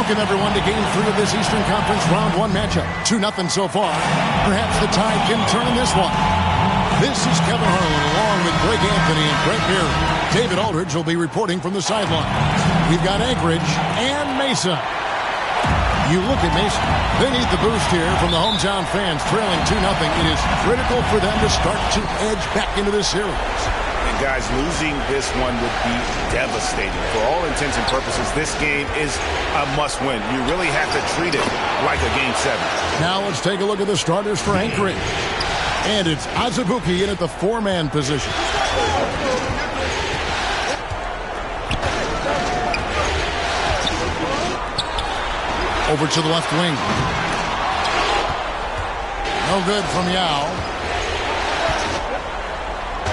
Welcome, everyone, to Game 3 of this Eastern Conference Round 1 matchup. 2-0 so far. Perhaps the tide can turn in this one. This is Kevin Harlan along with Greg Anthony and Brett Beard. David Aldridge will be reporting from the sideline. We've got Anchorage and Mesa. You look at Mesa. They need the boost here from the hometown fans trailing 2-0. It is critical for them to start to edge back into this series. And guys, losing this one would be devastating. For all intents and purposes, this game is a must-win. You really have to treat it like a Game 7. Now let's take a look at the starters for Anchorage. And it's Azubuike in at the four-man position. Over to the left wing. No good from Yao.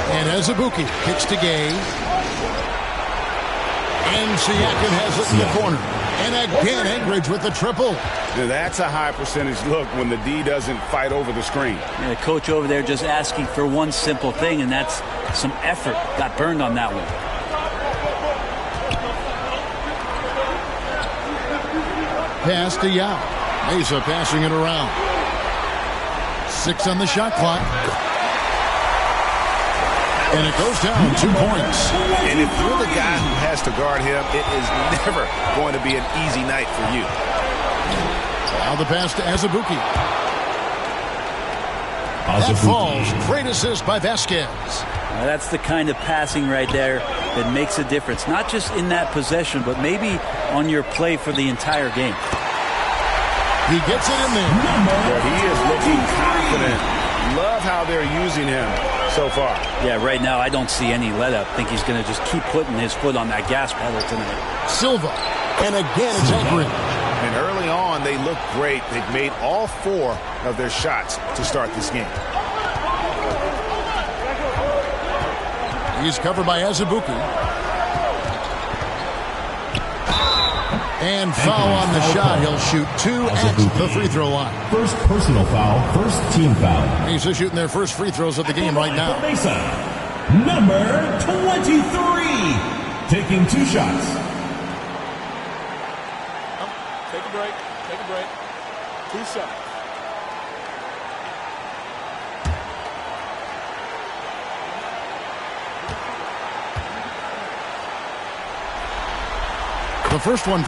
And Azubuike kicks to Gay. And Siakam has it in the corner. And again, Anchorage with the triple. That's a high percentage look when the D doesn't fight over the screen. Yeah, the coach over there just asking for one simple thing, and that's some effort. Got burned on that one. Pass to Yao. Mesa passing it around. 6 on the shot clock. And it goes down 2 points. And if you're the guy who has to guard him, it is never going to be an easy night for you. Now the pass to Azubuike. That falls. Great assist by Vasquez. Now that's the kind of passing right there that makes a difference. Not just in that possession, but maybe on your play for the entire game. He gets it in there. Well, he is looking confident. Love how they're using him so far. Yeah, right now I don't see any let up. I think he's going to just keep putting his foot on that gas pedal tonight. Silva. And again it's Anchorage. And early on, they look great. They've made all 4 of their shots to start this game. He's covered by Azubuike. And foul on the shot. He'll shoot 2 at the free throw line. First personal foul, first team foul. Mesa shooting their first free throws of the game right now. Mesa, number 23, taking 2 shots. Take a break. Take a break. 2 shots. The first one.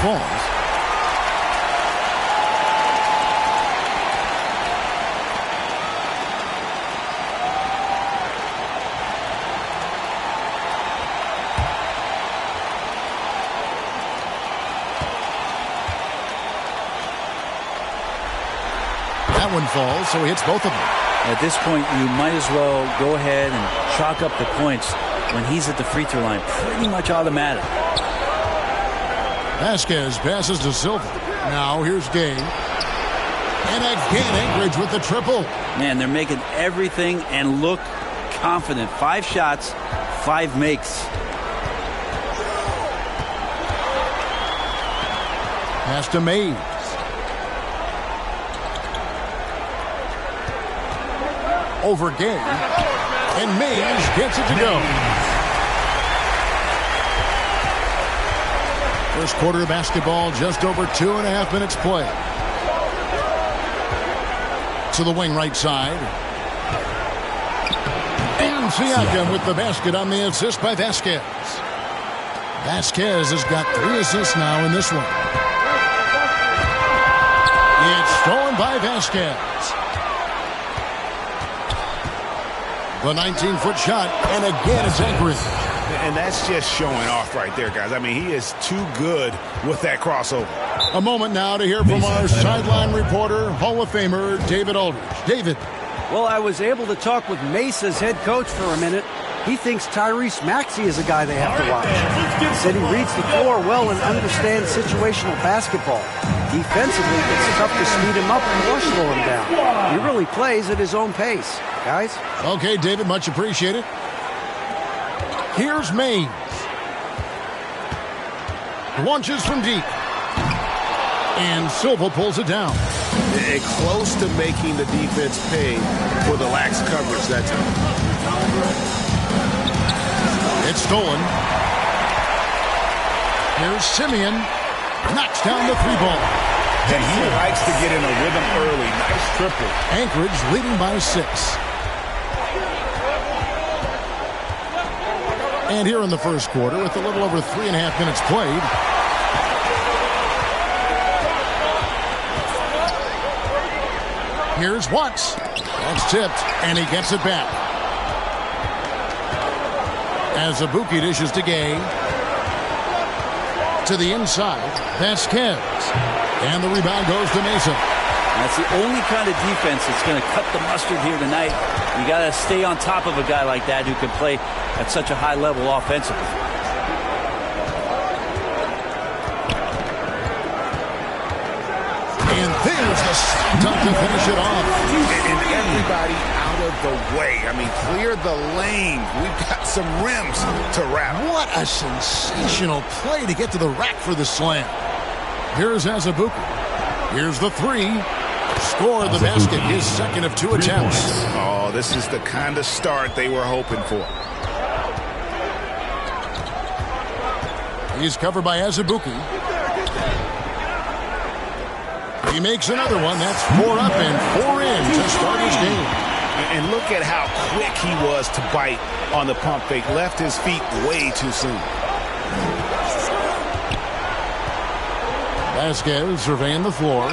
Falls. That one falls, so he hits both of them. At this point, you might as well go ahead and chalk up the points when he's at the free throw line. Pretty much automatic. Vasquez passes to Silva. Now here's Gay. And again, Anchorage with the triple. Man, they're making everything and look confident. 5 shots, 5 makes. Pass to Mays. Over Gay. And Mays gets it to go. First quarter of basketball, just over 2.5 minutes play. To the wing right side. And Siakam with the basket on the assist by Vasquez. Vasquez has got 3 assists now in this one. It's stolen by Vasquez. The 19-foot shot, and again it's Anchorage. And that's just showing off right there, guys. I mean, he is too good with that crossover. A moment now to hear from our sideline reporter, Hall of Famer David Aldridge. David. Well, I was able to talk with Mesa's head coach for a minute. He thinks Tyrese Maxey is a guy they have to watch. He said he reads the floor well and understands situational basketball. Defensively, it's tough to speed him up or slow him down. He really plays at his own pace, guys. Okay, David, much appreciated. Here's Mays. Launches from deep. And Silva pulls it down. Close to making the defense pay for the lax coverage that time. It's stolen. Here's Simeon. Knocks down the 3-ball. And he likes to get in a rhythm early. Nice triple. Anchorage leading by 6. And here in the first quarter, with a little over 3.5 minutes played. Here's Watts. That's tipped, and he gets it back. As Abuki dishes to Gay. To the inside, Vasquez. And the rebound goes to Mesa. That's the only kind of defense that's going to cut the mustard here tonight. You got to stay on top of a guy like that who can play at such a high level offensively. And there's the dunk to finish it off. And everybody out of the way. I mean, clear the lane. We've got some rims to wrap. What a sensational play to get to the rack for the slam. Here's Azubuike. Here's the 3. Score the basket, his second of 2 attempts. Oh, this is the kind of start they were hoping for. He's covered by Azubuike. He makes another one. That's 4 up and 4 in to start his game. And look at how quick he was to bite on the pump fake. Left his feet way too soon. Vasquez surveying the floor.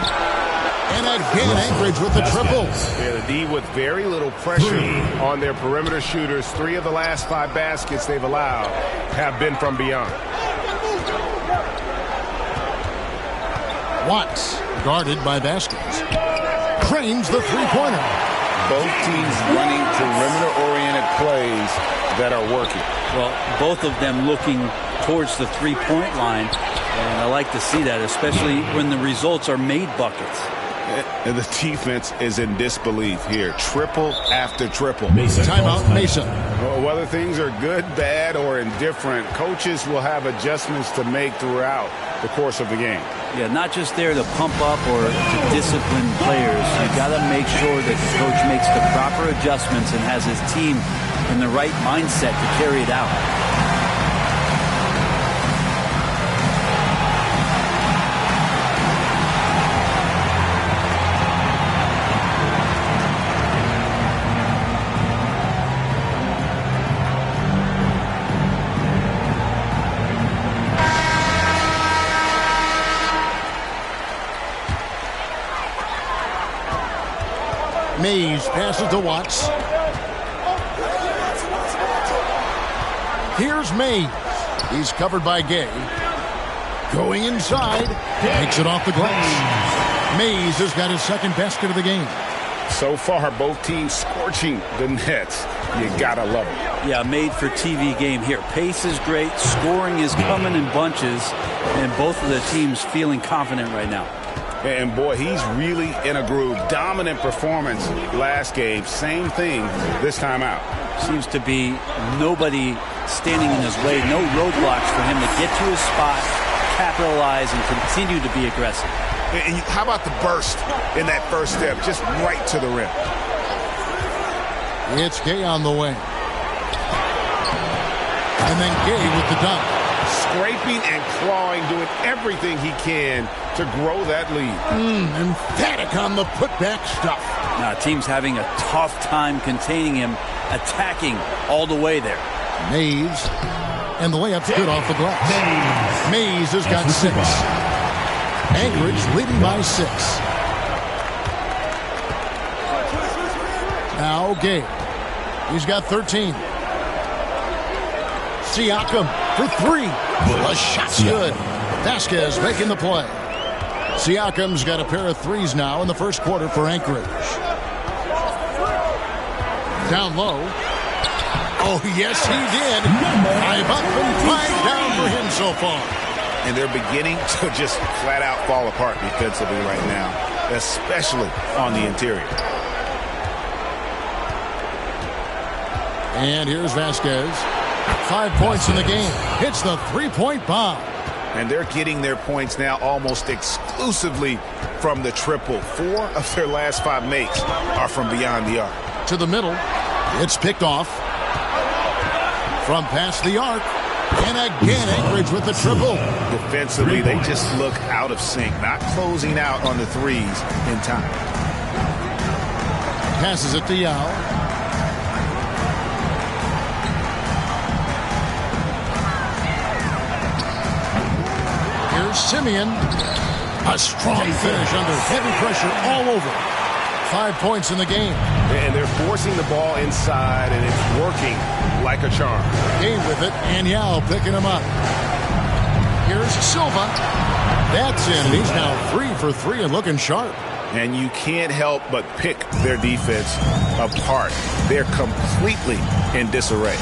And again, Anchorage with the triple. Yeah, the D with very little pressure on their perimeter shooters. 3 of the last 5 baskets they've allowed have been from beyond. Watts, guarded by Vasquez. Cranes the 3-pointer. Both teams running perimeter-oriented plays that are working. Well, both of them looking towards the 3-point line. And I like to see that, especially when the results are made buckets. And the defense is in disbelief here. Triple after triple. Timeout, Mesa. Well, whether things are good, bad, or indifferent, coaches will have adjustments to make throughout the course of the game. Yeah, not just there to pump up or to discipline players. You got to make sure that the coach makes the proper adjustments and has his team in the right mindset to carry it out. Mays passes to Watts. Here's Mays. He's covered by Gay. Going inside. Takes it off the glass. Mays has got his second basket of the game. So far, both teams scorching the nets. You gotta love it. Yeah, made for TV game here. Pace is great. Scoring is coming in bunches. And both of the teams feeling confident right now. And boy, he's really in a groove. Dominant performance last game. Same thing this time out. Seems to be nobody standing in his way. No roadblocks for him to get to his spot, capitalize, and continue to be aggressive. And how about the burst in that first step? Just right to the rim. It's Gay on the way. And then Gay with the dunk. scraping and clawing, doing everything he can to grow that lead. Emphatic on the putback stuff. Now, team's having a tough time containing him, attacking all the way there. Mays, and the layup's good off the glass. Mays has got 6. Anchorage leading by 6. Now Gabe. He's got 13. Siakam for 3. The shot's good. Vasquez making the play. Siakam's got a pair of 3s now in the first quarter for Anchorage. Down low. Oh, yes, he did. 5 up and 5 down for him so far. And they're beginning to just flat out fall apart defensively right now, especially on the interior. And here's Vasquez. 5 points in the game. Hits the 3-point bomb. And they're getting their points now almost exclusively from the triple. 4 of their last 5 makes are from beyond the arc. To the middle. It's picked off. From past the arc. And again, Anchorage with the triple. Defensively, they just look out of sync, not closing out on the 3s in time. Passes it to Yao. Here's Simeon. A strong finish under heavy pressure all over. 5 points in the game. And they're forcing the ball inside, and it's working like a charm. Game with it, and Yao picking him up. Here's Silva. That's in, and he's now 3 for 3 and looking sharp. And you can't help but pick their defense apart. They're completely in disarray.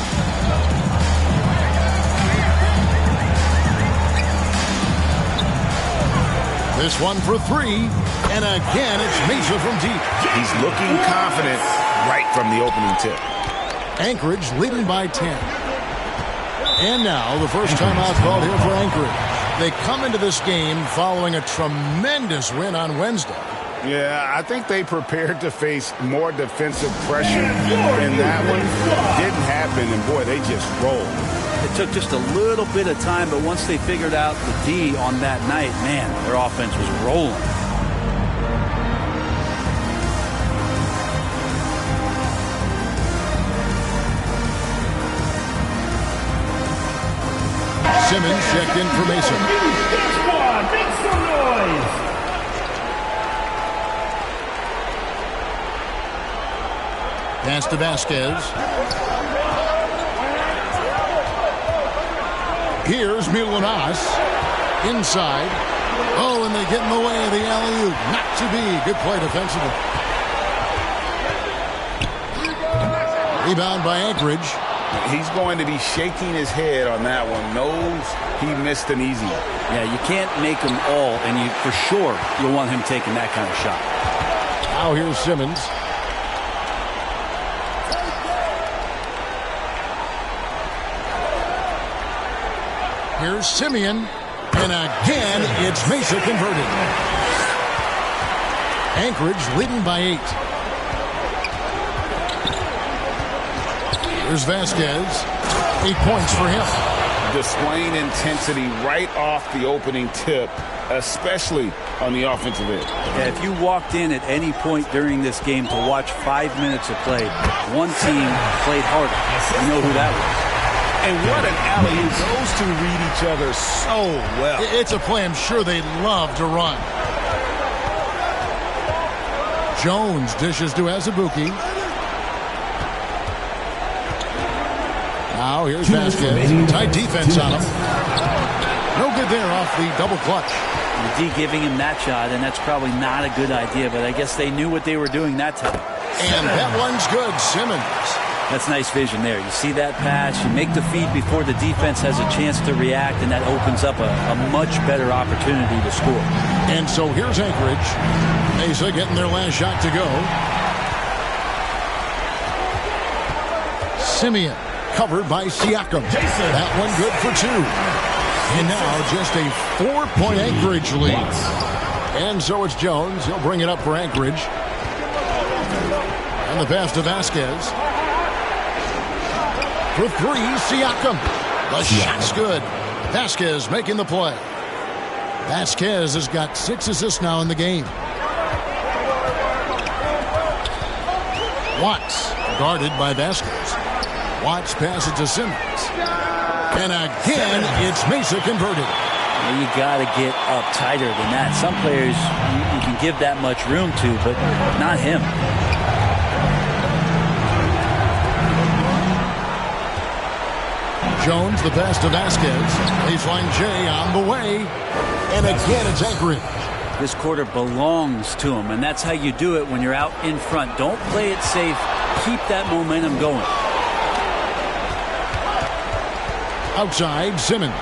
This one for 3, and again it's Mesa from deep. He's looking confident right from the opening tip. Anchorage leading by 10. And now the first timeout called here for Anchorage. They come into this game following a tremendous win on Wednesday. Yeah, I think they prepared to face more defensive pressure, and that one didn't happen, and boy, they just rolled. It took just a little bit of time, but once they figured out the D on that night, man, their offense was rolling. Simmons checked in for Mason. Make some noise. Pass to Vasquez. Here's Milanas. Inside. Oh, and they get in the way of the alley-oop. Not to be. Good play defensively. Rebound by Anchorage. He's going to be shaking his head on that one. Knows he missed an easy one. Yeah, you can't make them all, and you for sure you'll want him taking that kind of shot. Now here's Simmons. Here's Simeon. And again, it's Mesa converted. Anchorage leading by 8. Here's Vasquez. 8 points for him. Displaying intensity right off the opening tip, especially on the offensive end. Yeah, if you walked in at any point during this game to watch 5 minutes of play, one team played harder. You know who that was. And what an alley-oop. Those two read each other so well. It's a play I'm sure they love to run. Jones dishes to Azubuike. Now here's Vasquez. Tight defense on him. No good there off the double clutch. The D giving him that shot, and that's probably not a good idea, but I guess they knew what they were doing that time. And that one's good. Simmons. That's nice vision there. You see that pass, you make the feed before the defense has a chance to react, and that opens up a much better opportunity to score. And so here's Anchorage. Mesa getting their last shot to go. Simeon covered by Siakam. That one good for 2. And now just a 4-point Anchorage lead. And so it's Jones. He'll bring it up for Anchorage. And the pass to Vasquez. For 3, Siakam. The shot's good. Vasquez making the play. Vasquez has got 6 assists now in the game. Watts guarded by Vasquez. Watts passes to Simmons. And again, it's Mesa converted. Well, you got to get up tighter than that. Some players you can give that much room to, but not him. Jones, the pass to Vasquez. Baseline J on the way. And again, it's Anchorage. This quarter belongs to him, and that's how you do it when you're out in front. Don't play it safe. Keep that momentum going. Outside, Simmons.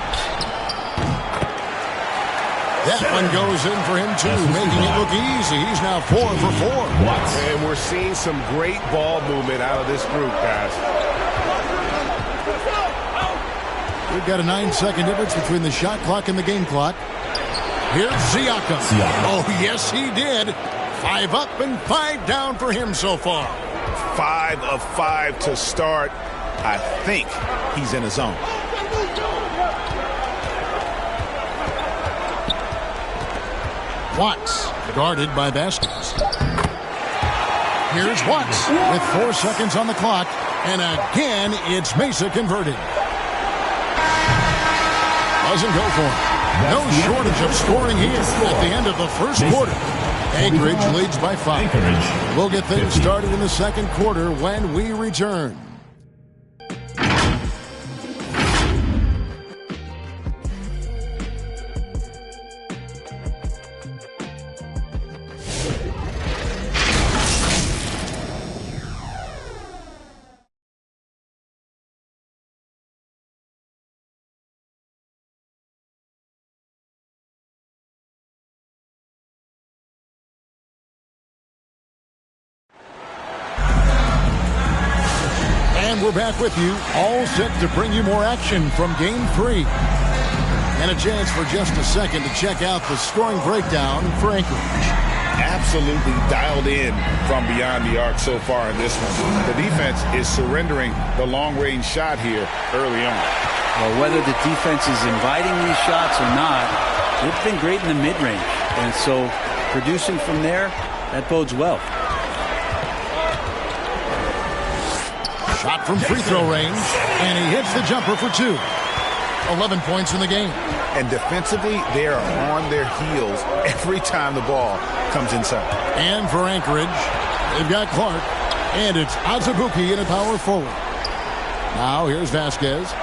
That one goes in for him, too, making it look easy. He's now 4 for 4. And we're seeing some great ball movement out of this group, guys. We've got a 9-second difference between the shot clock and the game clock. Here's Siakam. Oh, yes, he did. 5 up and 5 down for him so far. 5 of 5 to start. I think he's in a zone. Watts guarded by Vasquez. Here's Watts with 4 seconds on the clock. And again, it's Mesa converted. Doesn't go for it. No shortage of scoring here at the end of the first quarter. Anchorage leads by 5. We'll get things started in the second quarter when we return. And we're back with you, all set to bring you more action from Game 3. And a chance for just a second to check out the scoring breakdown for Anchorage. Absolutely dialed in from beyond the arc so far in this one. The defense is surrendering the long-range shot here early on. Well, whether the defense is inviting these shots or not, they've been great in the mid-range. And so producing from there, that bodes well. Shot from free throw range, and he hits the jumper for 2. 11 points in the game. And defensively, they are on their heels every time the ball comes inside. And for Anchorage, they've got Clark, and it's Azubuike in a power forward. Now here's Vasquez.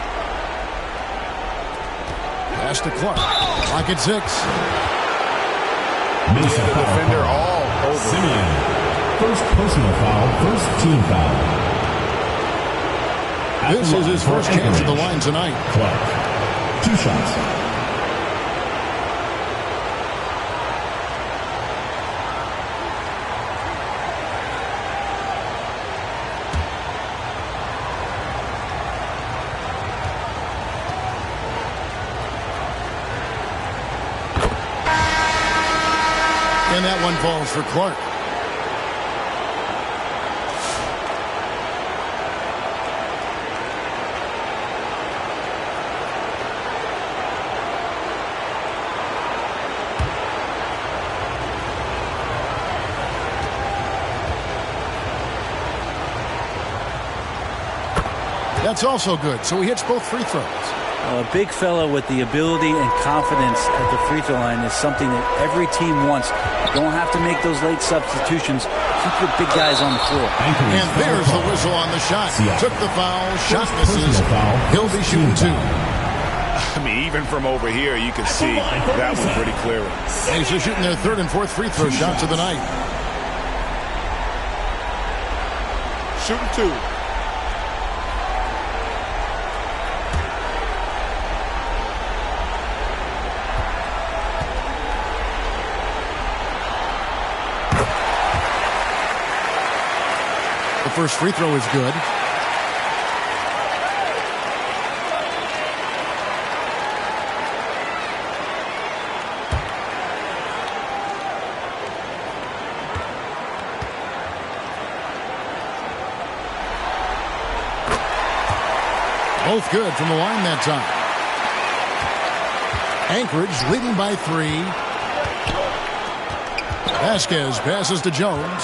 Pass to Clark. Clock at 6. The defender all over. Simeon. First personal foul, first team foul. This is his first chance at the line tonight. Clark. 2 shots. And that one falls for Clark. That's also good, so he hits both free throws. A big fella with the ability and confidence at the free throw line is something that every team wants. You don't have to make those late substitutions. Keep your big guys on the floor. And there's the whistle on the shot. Took the foul, shot misses. He'll be shooting 2. I mean, even from over here, you can see that was pretty clear. He's just shooting their 3rd and 4th free throw shots of the night. Shooting 2. The first free throw is good. Both good from the line that time. Anchorage leading by 3. Vasquez passes to Jones.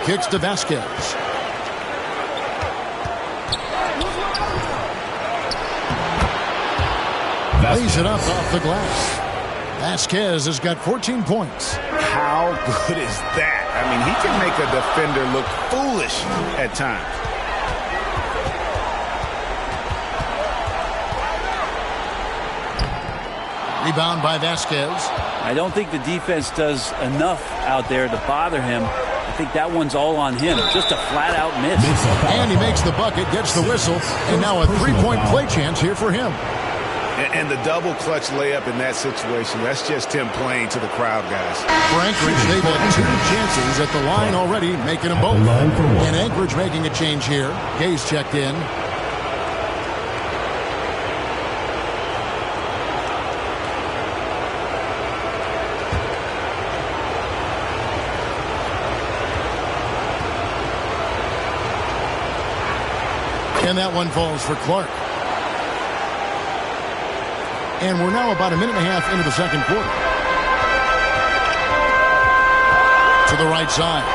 Kicks to Vasquez. Lays it up off the glass. Vasquez has got 14 points. How good is that? I mean, he can make a defender look foolish at times. Rebound by Vasquez. I don't think the defense does enough out there to bother him. I think that one's all on him. Just a flat-out miss. And he makes the bucket, gets the whistle, and now a three-point play chance here for him. And the double clutch layup in that situation, that's just him playing to the crowd, guys. For Anchorage, they've had 2 chances at the line already, making them both. And Anchorage making a change here. Gay's checked in. And that one falls for Clark. And we're now about a minute and a half into the second quarter. To the right side.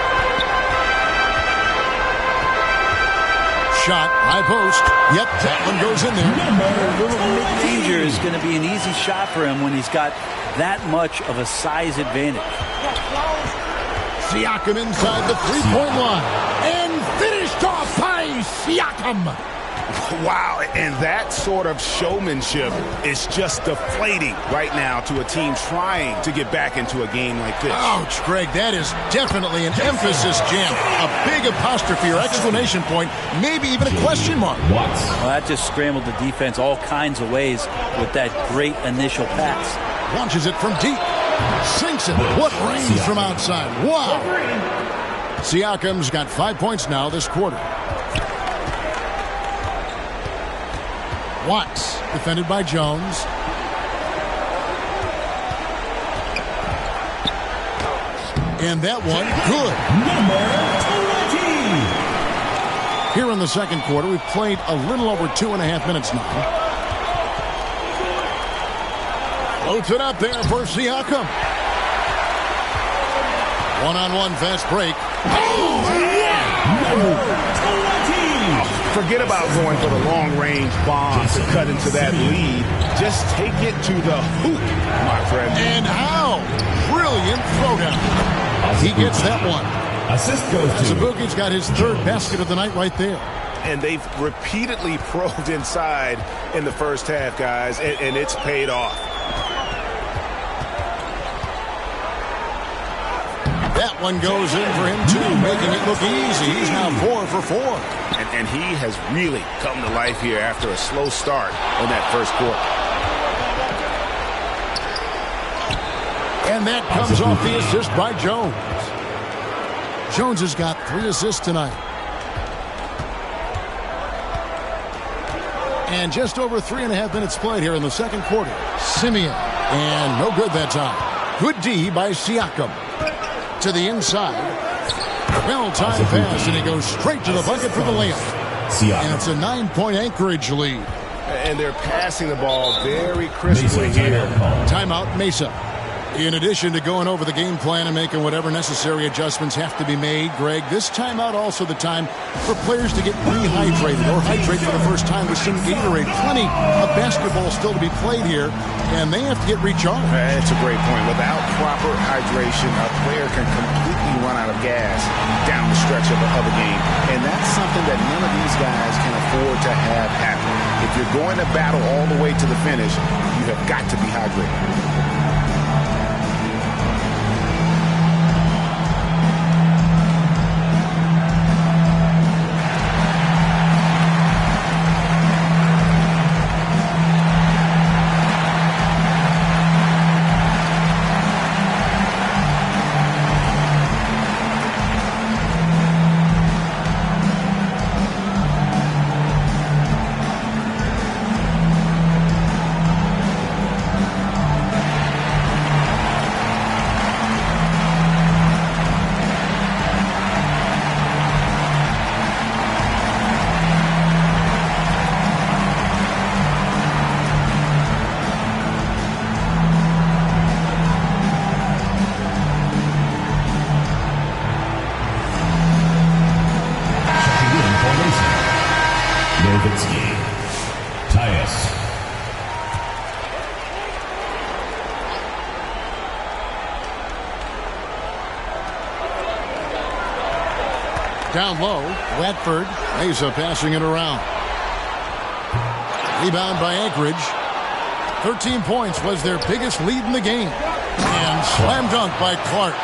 Shot, high post. Yep, that one goes in there. A little mid-danger is going to be an easy shot for him when he's got that much of a size advantage. Siakam inside the three-point line. And finished off by Siakam. Wow, and that sort of showmanship is just deflating right now to a team trying to get back into a game like this. Ouch, Greg, that is definitely an emphasis jam. A big apostrophe or exclamation point, maybe even a question mark. Well, that just scrambled the defense all kinds of ways with that great initial pass. Launches it from deep. Sinks it. What range from outside. Wow. Siakam's got 5 points now this quarter. Watts, defended by Jones. And that one, good. Here in the second quarter, we've played a little over 2.5 minutes now. Floats it up there for Siakam. One-on-one fast break. Forget about going for the long-range bomb to cut into that lead. Just take it to the hoop, my friend. And how? Brilliant throwdown. He gets that one. Assist goes to Zabukic's got his 3rd basket of the night right there. And they've repeatedly probed inside in the first half, guys, and it's paid off. That one goes in for him, too, making it look easy. He's now 4 for 4. And he has really come to life here after a slow start in that first quarter. And that comes off the assist by Jones. Jones has got 3 assists tonight. And just over 3.5 minutes played here in the second quarter. Simeon. And no good that time. Good D by Siakam. To the inside. Well-timed pass, and he goes straight to the bucket for the layup. And it's a 9-point Anchorage lead. And they're passing the ball very crisply here. Timeout, Mesa. In addition to going over the game plan and making whatever necessary adjustments have to be made, Greg, this timeout also the time for players to get rehydrated or hydrate for the first time with some Gatorade. Plenty of basketball still to be played here, and they have to get recharged. That's a great point. Without proper hydration, a player can completely run out of gas down the stretch of a game. And that's something that none of these guys can afford to have happen. If you're going to battle all the way to the finish, you have got to be hydrated. Nowitzki. Tyus. Down low, Watford. Mesa passing it around. Rebound by Anchorage. 13 points was their biggest lead in the game. And slam dunk by Clark.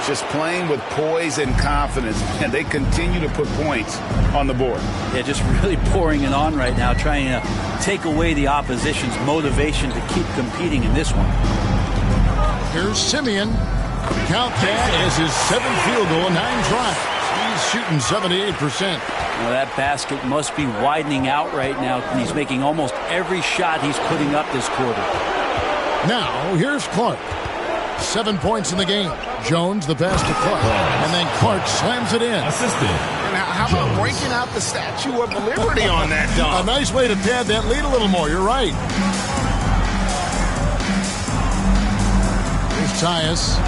Just playing with poise and confidence, and they continue to put points on the board. Yeah, just really pouring it on right now, trying to take away the opposition's motivation to keep competing in this one. Here's Simeon. Count that as his 7th field goal in 9 tries. He's shooting 78%. Well, that basket must be widening out right now. He's making almost every shot he's putting up this quarter. Now, here's Clark. 7 points in the game. Jones the pass to Clark. And then Clark slams it in. Assisted. And how about breaking out the Statue of Liberty on that dunk? A nice way to pad that lead a little more. You're right. Here's Tyus.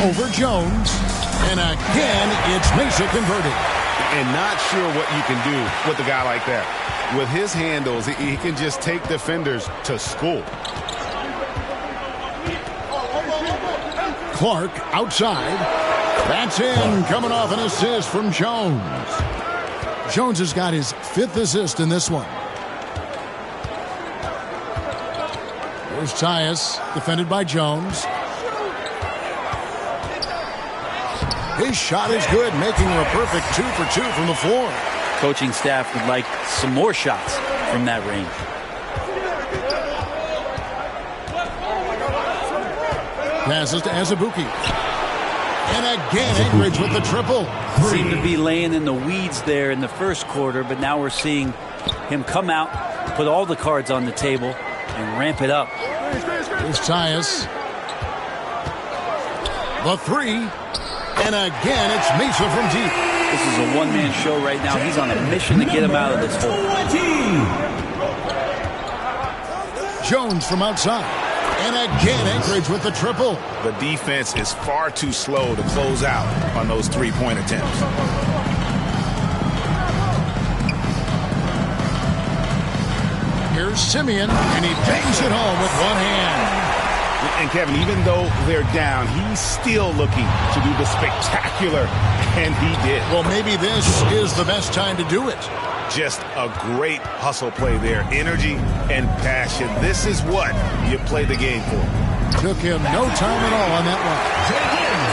Over Jones. And again, it's Mesa converted. And not sure what you can do with a guy like that. With his handles, he can just take defenders to school. Clark outside. That's in. Coming off an assist from Jones. Jones has got his 5th assist in this one. Here's Tyus, defended by Jones. His shot is good, making him a perfect 2 for 2 from the floor. Coaching staff would like some more shots from that range. Passes to Azubuike. And again, Anchorage with the triple. Seemed to be laying in the weeds there in the first quarter, but now we're seeing him come out, put all the cards on the table, and ramp it up. Here's Tyus. The 3. And again, it's Mesa from deep. This is a one-man show right now. He's on a mission to get him out of this hole. Jones from outside. And again, Anchorage with the triple. The defense is far too slow to close out on those 3-point attempts. Here's Simeon, and he bangs it home with one hand. And Kevin, even though they're down, he's still looking to do the spectacular, and he did. Well, maybe this is the best time to do it. Just a great hustle play there. Energy and passion. This is what you play the game for. Took him no time at all on that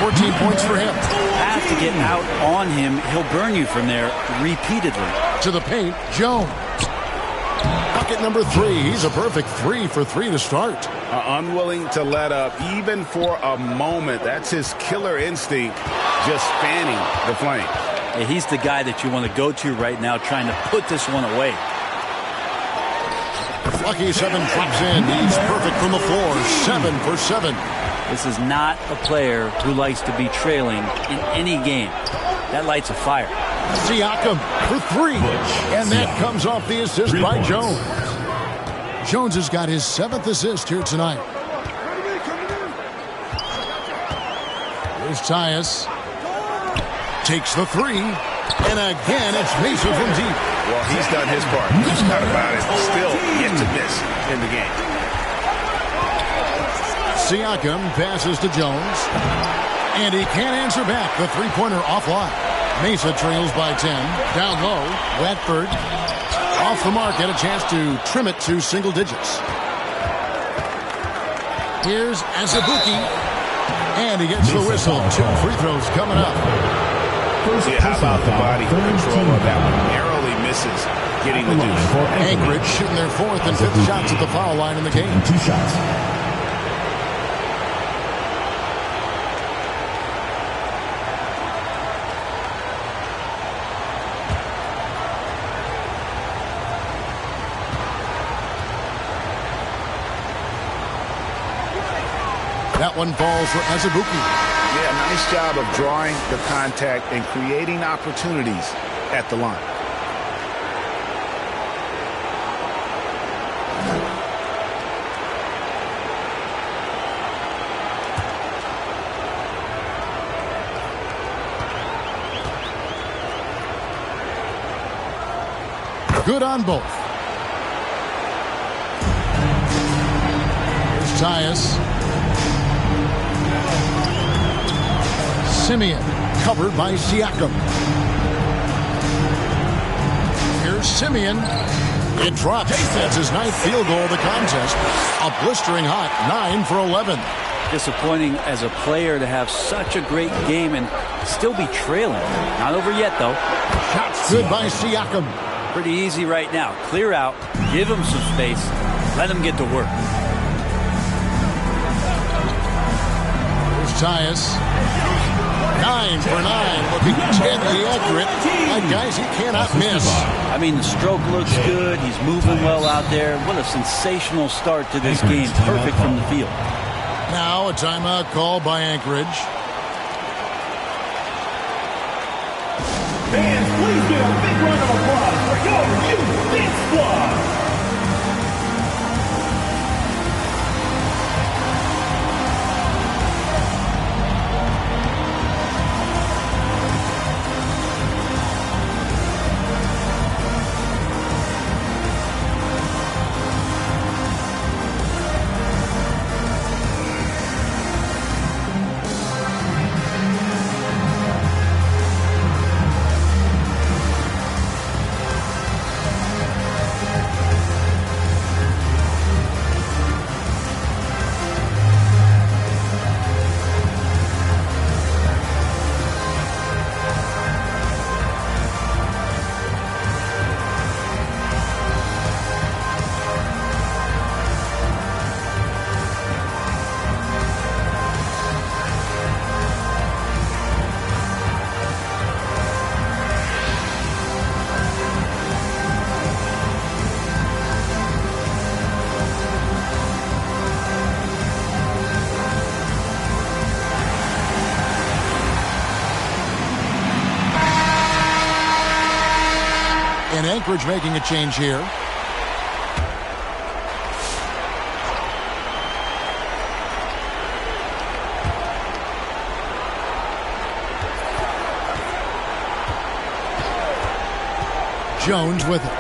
one. 14 points for him. Have to get out on him. He'll burn you from there repeatedly. To the paint, Jones. Bucket number 3. He's a perfect 3 for 3 to start. Unwilling to let up even for a moment. That's his killer instinct, just fanning the flame. Yeah, he's the guy that you want to go to right now, trying to put this one away. Lucky 7 drops in. He's perfect from the floor. 7 for 7. This is not a player who likes to be trailing in any game. That lights a fire. Siakam for 3. And that comes off the assist by Jones. Jones has got his 7th assist here tonight. Here's Tyus. Takes the 3. And again, it's Mesa from deep. Well, he's done his part. Just not about it. Still yet to miss in the game. Siakam passes to Jones. And he can't answer back. The 3-pointer offline. Mesa trails by 10. Down low, Watford. Off the mark, had a chance to trim it to single digits. Here's Azubuike. And he gets the whistle. 2 free throws coming up. Yeah, how about the body control of that one? Narrowly misses getting the deuce. Anchorage shooting their 4th and 5th shots at the foul line in the game. 2 shots. That one falls for Azubuike. Yeah, nice job of drawing the contact and creating opportunities at the line. Good on both. Here's Tyus. Simeon covered by Siakam. Here's Simeon. It drops. That's his 9th field goal of the contest. A blistering hot 9 for 11. Disappointing as a player to have such a great game and still be trailing. Not over yet, though. Shots good by Siakam. Pretty easy right now. Clear out. Give him some space. Let him get to work. Here's Tyus. 9 for 9. Looking deadly accurate. And guys, he cannot miss. I mean, the stroke looks good. He's moving well out there. What a sensational start to this game. Perfect from the field. Now a timeout call by Anchorage. Fans, please give a big round of applause for your new big squad. And Anchorage making a change here. Jones with it.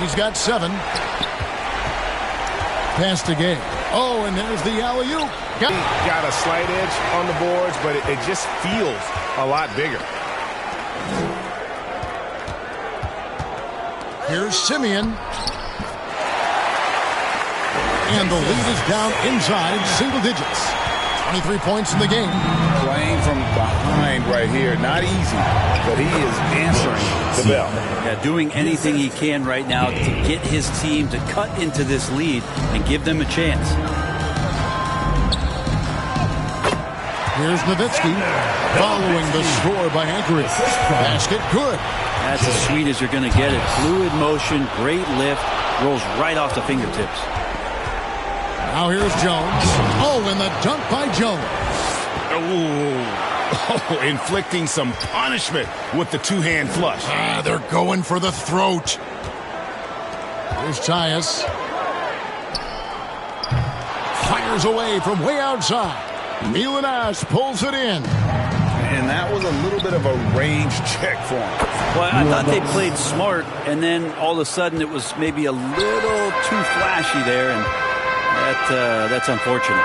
He's got 7. Pass to Gay. Oh, and there's the alley-oop. Got a slight edge on the boards, but it just feels a lot bigger. Here's Simeon. And the lead is down inside single digits. 23 points in the game. Playing from behind right here. Not easy, but he is answering the bell. Yeah, doing anything he can right now to get his team to cut into this lead and give them a chance. Here's Nowitzki following the score by Anchorage. Basket good. That's as sweet as you're going to get it. Fluid motion, great lift, rolls right off the fingertips. Now here's Jones. Oh, and the dunk by Jones. Oh, inflicting some punishment with the two-hand flush. They're going for the throat. Here's Tyus. Fires away from way outside. Milanas pulls it in. And that was a little bit of a range check for him. Well, I thought they played smart, and then all of a sudden it was maybe a little too flashy there, and that's unfortunate.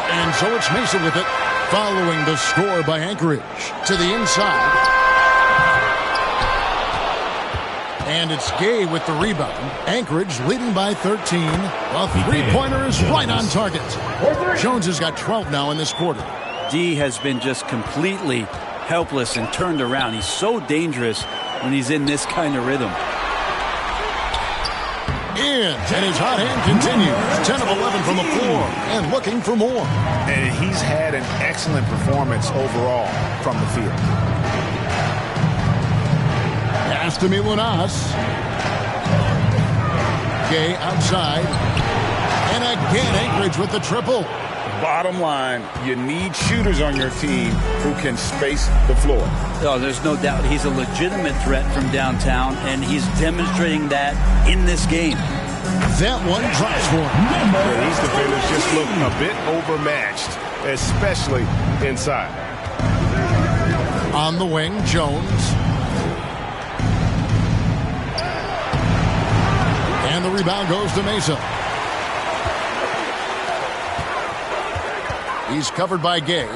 And so it's Mason with it, following the score by Anchorage. To the inside. And it's Gay with the rebound. Anchorage leading by 13. A three-pointer is right on target. Jones has got 12 now in this quarter. D has been just completely helpless and turned around. He's so dangerous when he's in this kind of rhythm. And his hot hand continues. 10 of 11 from the floor and looking for more. And he's had an excellent performance overall from the field. Pass to Milanas. Gay outside. And again, Anchorage with the triple. Bottom line, you need shooters on your team who can space the floor. Oh, there's no doubt he's a legitimate threat from downtown, and he's demonstrating that in this game. That one drops for him. These defenders just look a bit overmatched, especially inside. On the wing, Jones. And the rebound goes to Mesa. He's covered by Gay.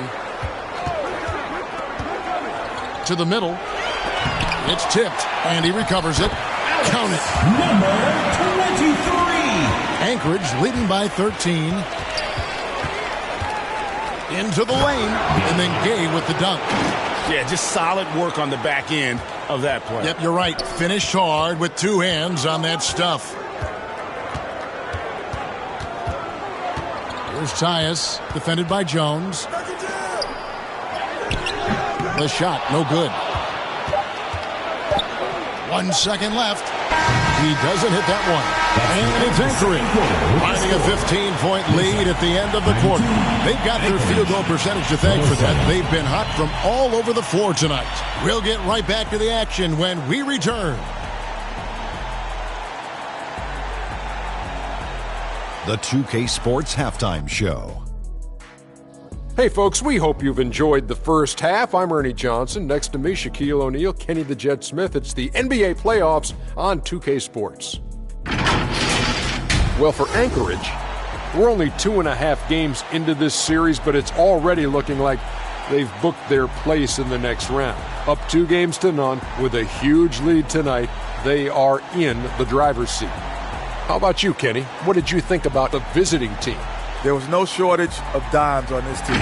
To the middle. It's tipped, and he recovers it. Count it. Number 23. Anchorage leading by 13. Into the lane, and then Gay with the dunk. Yeah, just solid work on the back end of that play. Yep, you're right. Finished hard with two hands on that stuff. Here's Tyus, defended by Jones. The shot, no good. 1 second left. He doesn't hit that one. And it's Anchorage, finding a 15-point lead at the end of the quarter. They've got their field goal percentage to thank for that. They've been hot from all over the floor tonight. We'll get right back to the action when we return. The 2K Sports Halftime Show. Hey, folks, we hope you've enjoyed the first half. I'm Ernie Johnson. Next to me, Shaquille O'Neal, Kenny the Jet Smith. It's the NBA playoffs on 2K Sports. Well, for Anchorage, we're only 2.5 games into this series, but it's already looking like they've booked their place in the next round. Up 2 games to none with a huge lead tonight. They are in the driver's seat. How about you, Kenny? What did you think about the visiting team? There was no shortage of dimes on this team.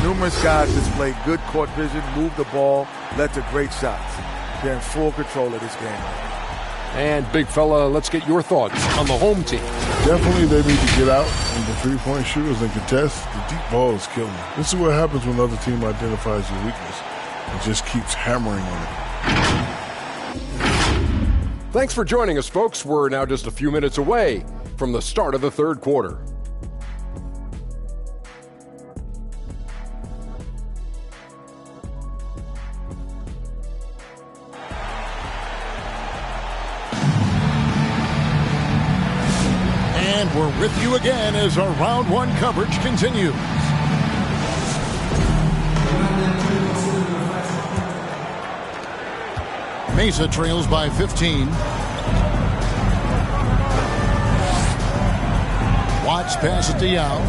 Numerous guys displayed good court vision, moved the ball, led to great shots. They're in full control of this game. And, big fella, let's get your thoughts on the home team. Definitely they need to get out and the three-point shooters and contest. The deep ball is killing them. This is what happens when the other team identifies your weakness and just keeps hammering on it. Thanks for joining us, folks. We're now just a few minutes away from the start of the third quarter. And we're with you again as our round one coverage continues. Mesa trails by 15. Watts passes to Yao.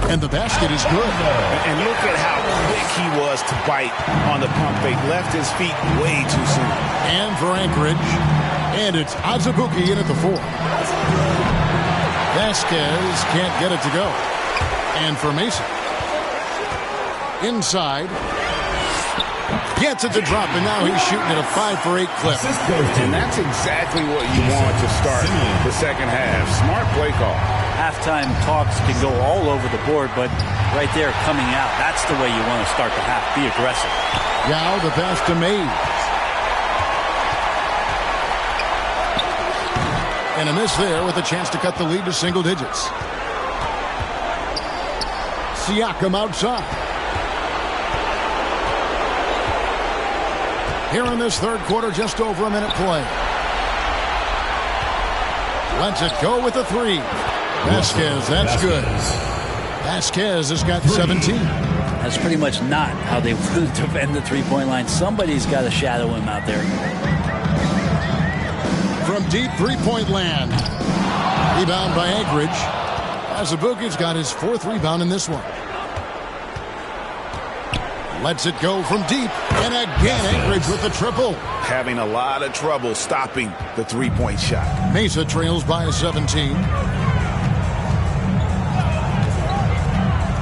And the basket is good. And look at how quick he was to bite on the pump fake. Left his feet way too soon. And for Anchorage. And it's Azubuike in at the 4. Vasquez can't get it to go. And for Mesa. Inside. Gets it to drop, and now he's shooting at a 5-for-8 clip. And that's exactly what you want to start the second half. Smart play call. Halftime talks can go all over the board, but right there coming out, that's the way you want to start the half. Be aggressive. Yao, the pass to Mays. And a miss there with a chance to cut the lead to single digits. Siakam outside. Here in this third quarter, just over a minute play. Lets it go with a 3. Vasquez, that's good. Vasquez has got 17. That's pretty much not how they want to defend the three-point line. Somebody's got to shadow him out there. From deep three-point land. Rebound by Anchorage. Azubuike's got his 4th rebound in this one. Lets it go from deep. And again, Anchorage with the triple. Having a lot of trouble stopping the three-point shot. Mesa trails by 17.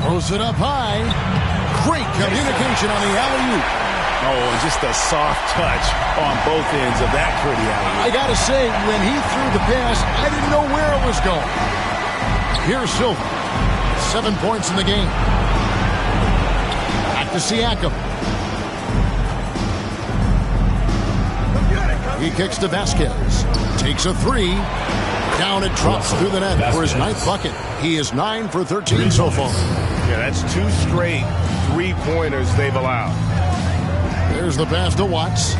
Throws it up high. Great communication on the alley-oop. Oh, and just a soft touch on both ends of that pretty alley-oop. I got to say, when he threw the pass, I didn't know where it was going. Here's Silva. 7 points in the game. Back to Siakam. He kicks to Vasquez. Takes a 3. Down it drops through the net for his 9th bucket. He is 9 for 13 so far. Yeah, that's 2 straight three-pointers they've allowed. There's the pass to Watts.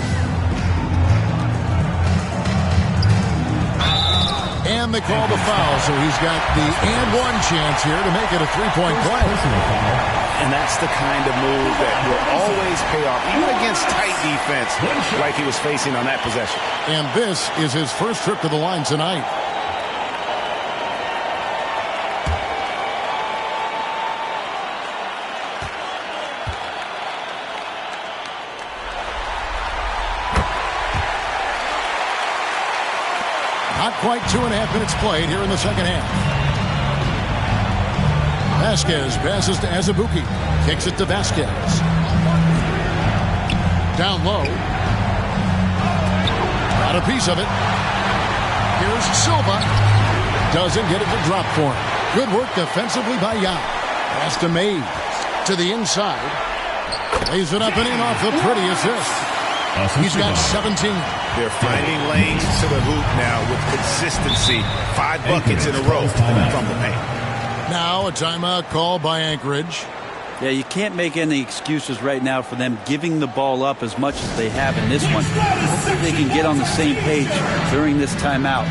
And And they call the foul, so he's got the and one chance here to make it a three-point play. And that's the kind of move that will always pay off, even against tight defense like he was facing on that possession. And this is his first trip to the line tonight. Not quite 2.5 minutes played here in the second half. Vasquez passes to Azubuike. Kicks it to Vasquez. Down low. Got a piece of it. Here's Silva. Doesn't get it to drop for him. Good work defensively by Yao. Pass to Mays. To the inside. Lays it up and in off the pretty assist. He's got 17. They're finding lanes to the hoop now with consistency. 5 buckets in a row from the paint. Now a timeout call by Anchorage. Yeah, you can't make any excuses right now for them giving the ball up as much as they have in this one. Hopefully they can get on the same page during this timeout.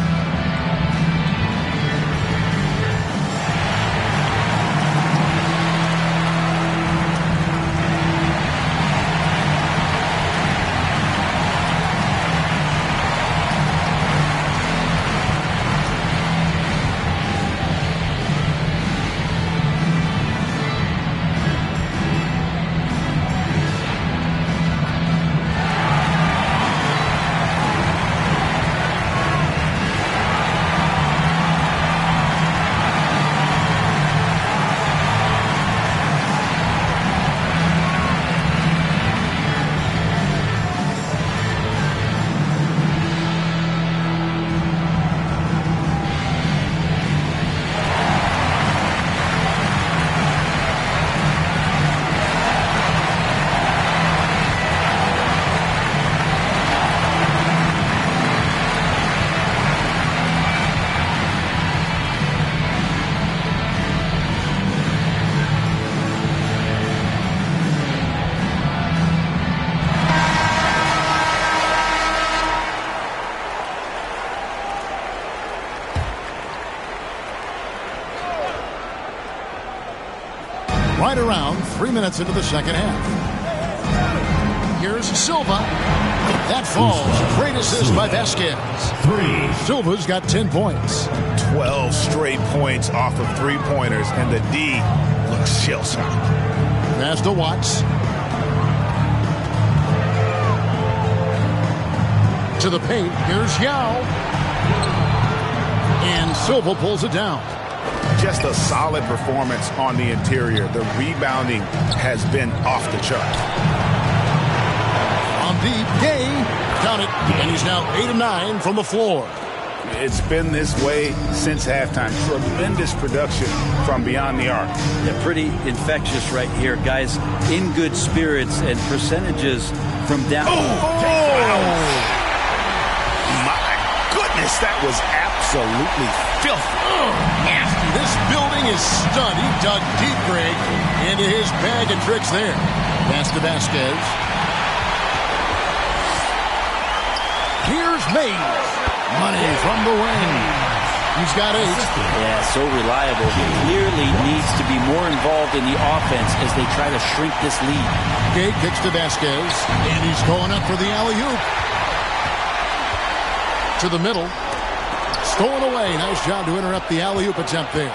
Right around 3 minutes into the second half. Here's Silva. That falls. Great assist by Vasquez. Silva's got 10 points. 12 straight points off of three-pointers, and the D looks shell-shocked. Pass to Watts. To the paint. Here's Yao. And Silva pulls it down. Just a solid performance on the interior. The rebounding has been off the charts. On deep, Gay, count it, and he's now 8 of 9 from the floor. It's been this way since halftime. Tremendous production from beyond the arc. Yeah, pretty infectious right here, guys. In good spirits and percentages from down. My goodness, that was absolutely filthy. Nasty. This building is stunned. He dug deep, Greg, into his bag of tricks there. Pass to Vasquez. Here's Mays. Money from the wing. He's got 8. Yeah, so reliable. He clearly needs to be more involved in the offense as they try to shrink this lead. Gay kicks to Vasquez, and he's going up for the alley-oop. To the middle. Stolen away. Nice job to interrupt the alley-oop attempt there.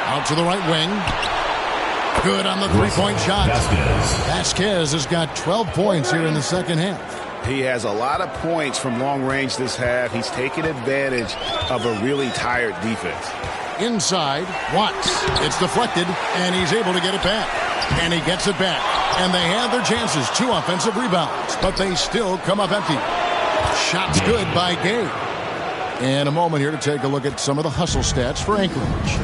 Out to the right wing. Good on the three-point shot. Vasquez has got 12 points here in the second half. He has a lot of points from long range this half. He's taken advantage of a really tired defense. Inside, Watts. It's deflected, and he's able to get it back. And he gets it back. And they have their chances. 2 offensive rebounds, but they still come up empty. Shots good by Gay. And a moment here to take a look at some of the hustle stats for Anchorage.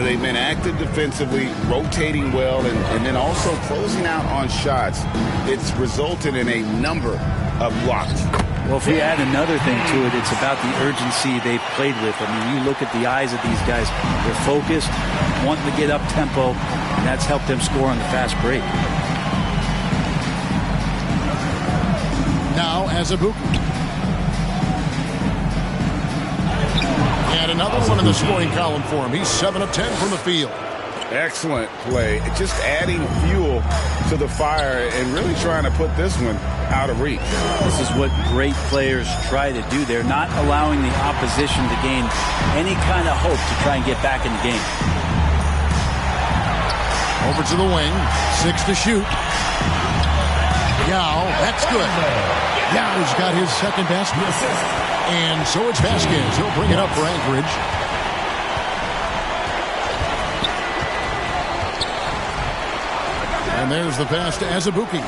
They've been active defensively, rotating well, and then also closing out on shots. It's resulted in a number of blocks. Well, if we add another thing to it, it's about the urgency they've played with. I mean, you look at the eyes of these guys. They're focused, wanting to get up tempo, and that's helped them score on the fast break. Now, Azubuike. in the scoring column for him. He's 7 of 10 from the field. Excellent play. Just adding fuel to the fire and really trying to put this one out of reach. This is what great players try to do. They're not allowing the opposition to gain any kind of hope to try and get back in the game. Over to the wing. 6 to shoot. Yao, that's good. Yao's got his second basket. And so it's Vasquez. He'll bring it up for Anchorage. And there's the pass to Azubuike.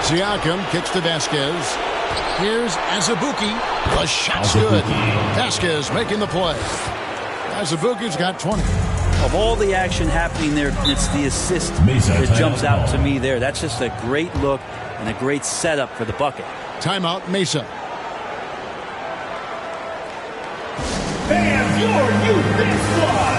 Siakam kicks to Vasquez. Here's Azubuike. The shot's good. Vasquez making the play. Azubuike's got 20. Of all the action happening there, it's the assist that jumps out to me there. That's just a great look and a great setup for the bucket. Timeout, Mesa. And your youth big squad.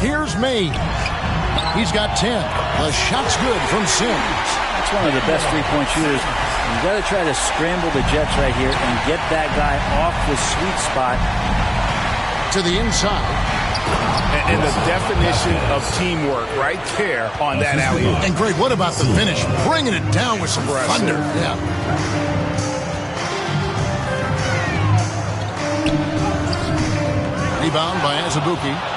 Here's May. He's got 10. The shot's good from Sims. That's one of the best three-point shooters. You've got to try to scramble the Jets right here and get that guy off the sweet spot. To the inside. And the definition of teamwork right there on that alley-oop. And Greg, what about the finish? Bringing it down with some thunder. Yeah. Rebound by Azubuike.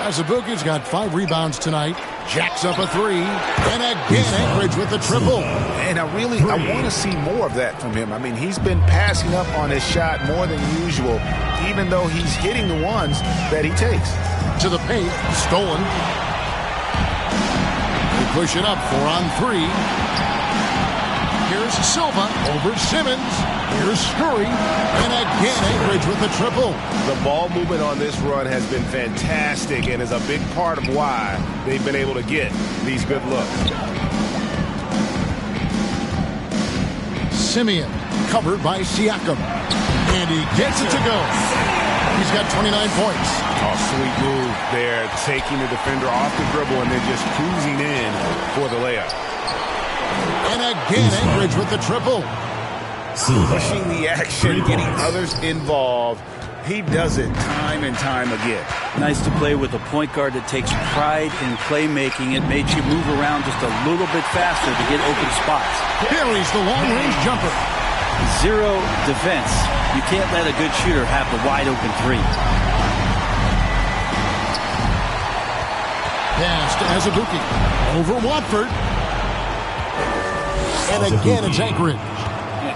Azubuike's got 5 rebounds tonight. Jacks up a 3. And again, Anchorage with the triple. And I want to see more of that from him. I mean, he's been passing up on his shot more than usual, even though he's hitting the ones that he takes. To the paint, stolen. They push it up, 4 on 3. Here's Silva over Simmons. Here's Scurry. And again, Anchorage with the triple. The ball movement on this run has been fantastic and is a big part of why they've been able to get these good looks. Simeon covered by Siakam. And he gets it to go. He's got 29 points. Oh, sweet move there, taking the defender off the dribble and then just cruising in for the layup. And again, Anchorage with the triple. Pushing the action, getting others involved. He does it time and time again. Nice to play with a point guard that takes pride in playmaking. It makes you move around just a little bit faster to get open spots. Buries the long-range jumper. Zero defense. You can't let a good shooter have the wide-open 3. Pass to Azubuike. Over Watford. And again, it's Anchorage.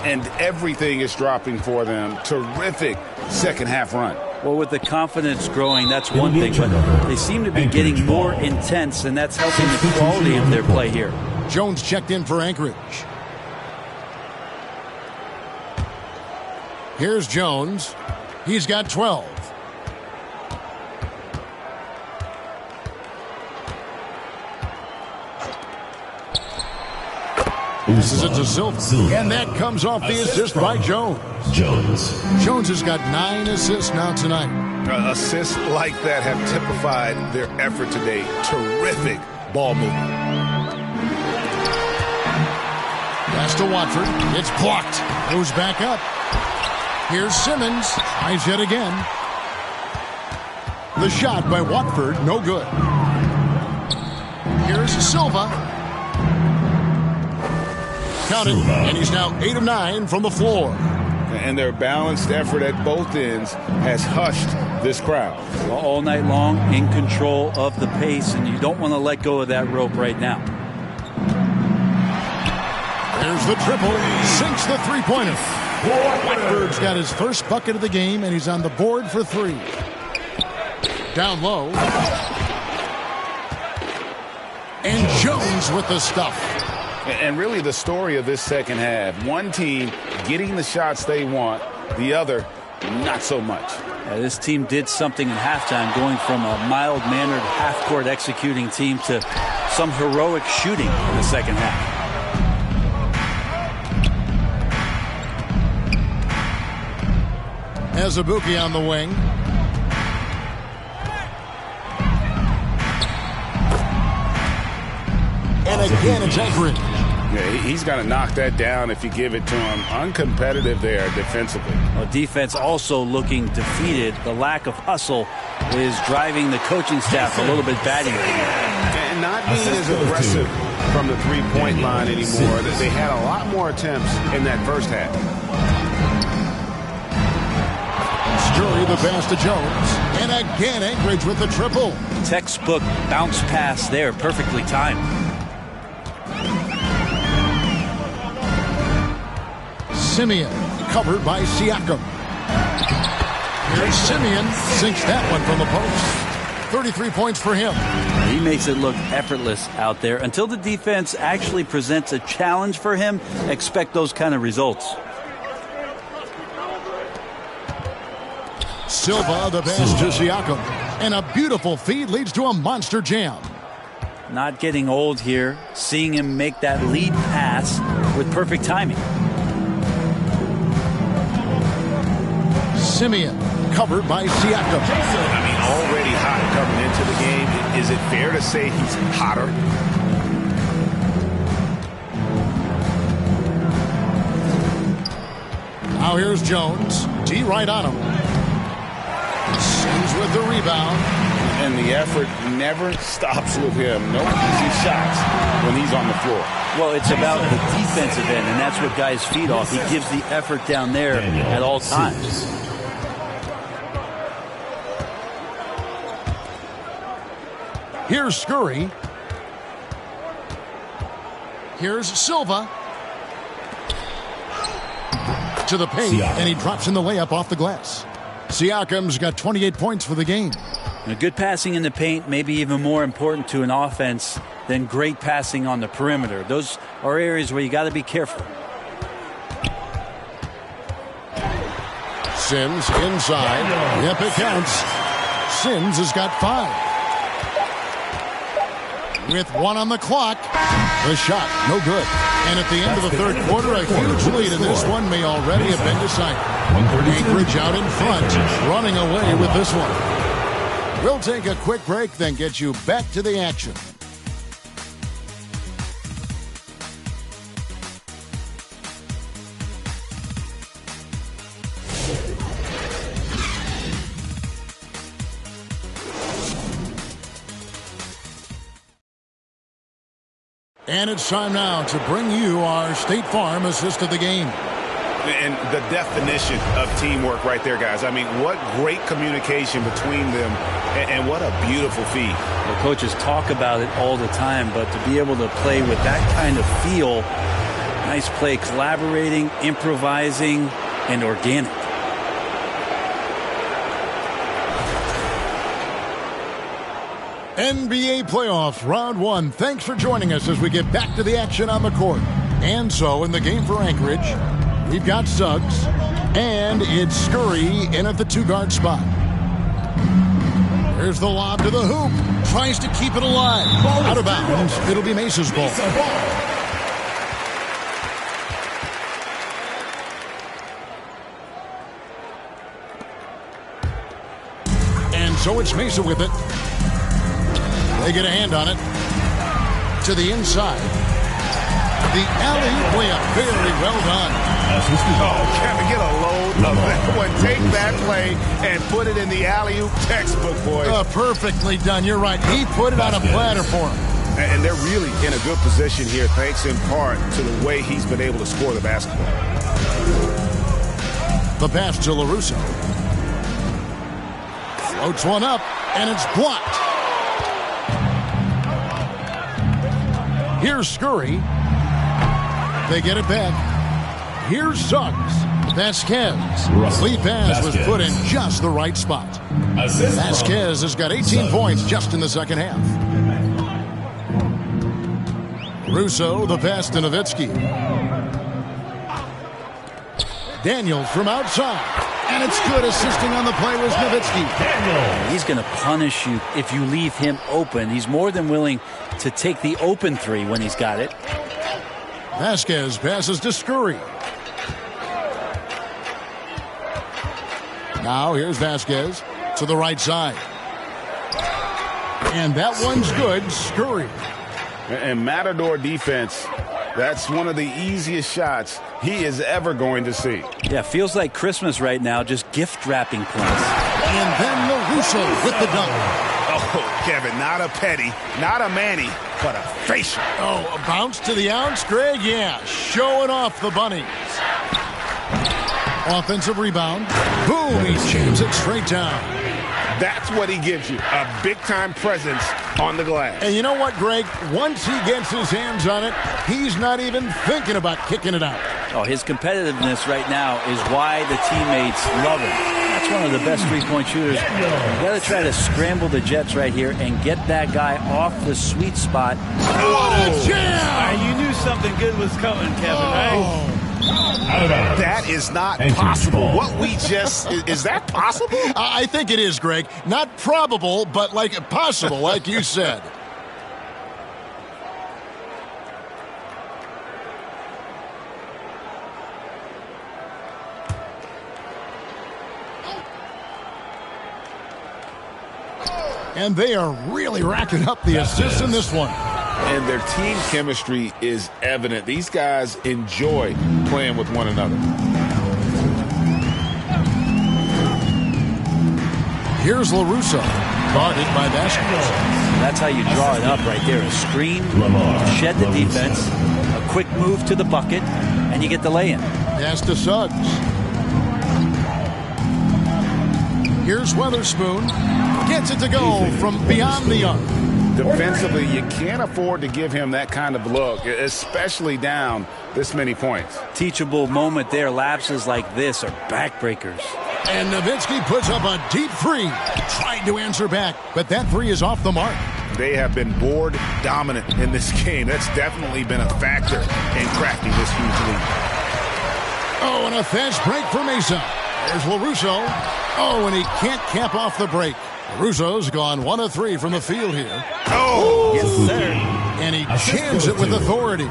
And everything is dropping for them. Terrific second-half run. Well, with the confidence growing, that's one thing, but they seem to be getting more intense, and that's helping the quality of their play here. Jones checked in for Anchorage. Here's Jones. He's got 12. This is it to Silva. And that comes off the assist by Jones. Jones has got 9 assists now tonight. Assists like that have typified their effort today. Terrific ball movement. Pass to Watford. It's blocked. Goes back up. Here's Simmons. Tries yet again. The shot by Watford, no good. Here's Silva. Counted, and he's now 8 of 9 from the floor. And their balanced effort at both ends has hushed this crowd. All night long, in control of the pace, and you don't want to let go of that rope right now. There's the triple. Sinks the three-pointer. Blackbird's got his first bucket of the game, and he's on the board for 3. Down low. And Jones with the stuff. And really the story of this second half. One team getting the shots they want, the other not so much. This team did something in halftime, going from a mild-mannered half-court executing team to some heroic shooting in the second half. Azubuike on the wing. And again, it's Anchorage. Yeah, he's got to knock that down if you give it to him. Uncompetitive there defensively. Well, defense also looking defeated. The lack of hustle is driving the coaching staff a little bit batty. And not being as aggressive from the three-point line anymore. They had a lot more attempts in that first half. Scurry the pass to Jones. And again, Anchorage with the triple. Textbook bounce pass there, perfectly timed. Simeon covered by Siakam. Here's Simeon, sinks that one from the post. 33 points for him. He makes it look effortless out there. Until the defense actually presents a challenge for him, expect those kind of results. Silva, the pass to Siakam. And a beautiful feed leads to a monster jam. Not getting old here, seeing him make that lead pass with perfect timing. Simeon covered by Siakam. I mean, already hot coming into the game. Is it fair to say he's hotter? Now here's Jones. D right on him. Sims with the rebound. And the effort never stops with him. No easy shots when he's on the floor. Well, it's about the defensive end, and that's what guys feed off. He gives the effort down there at all times. Here's Scurry. Here's Silva. To the paint, and he drops in the layup off the glass. Siakam's got 28 points for the game. And good passing in the paint may be even more important to an offense than great passing on the perimeter. Those are areas where you got to be careful. Sims inside. Yep, it counts. Sims has got 5. With 1 on the clock, the shot, no good. And at the end of the third quarter, a huge lead in this one may already have been decided. Anchorage out in front, running away with this one. We'll take a quick break, then get you back to the action. And it's time now to bring you our State Farm assist of the game. And the definition of teamwork right there, guys. I mean, what great communication between them, and what a beautiful feed. The coaches talk about it all the time, but to be able to play with that kind of feel, nice play, collaborating, improvising, and organic. NBA playoffs, round 1. Thanks for joining us as we get back to the action on the court. And so, in the game for Anchorage, we've got Suggs, and it's Scurry in at the 2-guard spot. There's the lob to the hoop. Tries to keep it alive. Out of bounds. It'll be Mesa's ball. And so it's Mesa with it. They get a hand on it. To the inside. The alley-oop layup. Very well done. Oh, Kevin, get a load of that one. Take that play and put it in the alley-oop textbook, boys. Perfectly done. You're right. He put it on a platter for him. And they're really in a good position here, thanks in part to the way he's been able to score the basketball. The pass to LaRusso. Floats one up, and it's blocked. Here's Scurry. They get it back. Here's Suggs. Vasquez. Lead pass was put in just the right spot. Vasquez has got 18 points just in the second half. Russo, the pass to Nowitzki. Daniels from outside. And it's good. Assisting on the play was Nowitzki. He's going to punish you if you leave him open. He's more than willing to take the open three when he's got it. Vasquez passes to Scurry. Now here's Vasquez to the right side. And that one's good. Scurry. And Matador defense, that's one of the easiest shots he is ever going to see. Yeah, feels like Christmas right now, just gift wrapping points. And then LaRusso with the dunk. Oh, Kevin, not a petty, not a Manny, but a facial. Oh, a bounce to the ounce, Greg? Yeah, showing off the bunnies. Offensive rebound. Boom, he jams it straight down. That's what he gives you, a big-time presence on the glass. And you know what, Greg? Once he gets his hands on it, he's not even thinking about kicking it out. Oh, his competitiveness right now is why the teammates love him. That's one of the best three-point shooters. You got to try to scramble the Jets right here and get that guy off the sweet spot. What a jam! You knew something good was coming, Kevin, right? That is not possible. What we just, is that possible? I think it is, Greg. Not probable, but like possible, like you said. And they are really racking up the assists in this one. And their team chemistry is evident. These guys enjoy playing with one another. Here's LaRusso, guarded by Vasquez. That's how you draw it up right there. A screen, shed the defense, a quick move to the bucket, and you get the lay-in. Pass to Suggs. Here's Weatherspoon. Gets it to go from beyond the arc. Defensively, you can't afford to give him that kind of look, especially down this many points. Teachable moment there. Lapses like this are backbreakers. And Nowitzki puts up a deep three. Tried to answer back, but that three is off the mark. They have been board dominant in this game. That's definitely been a factor in cracking this huge lead. Oh, and a fast break for Mesa. There's LaRusso. Oh, and he can't cap off the break. Russo's gone 1 of 3 from the field here. Oh, yes, sir. And he jams it with authority.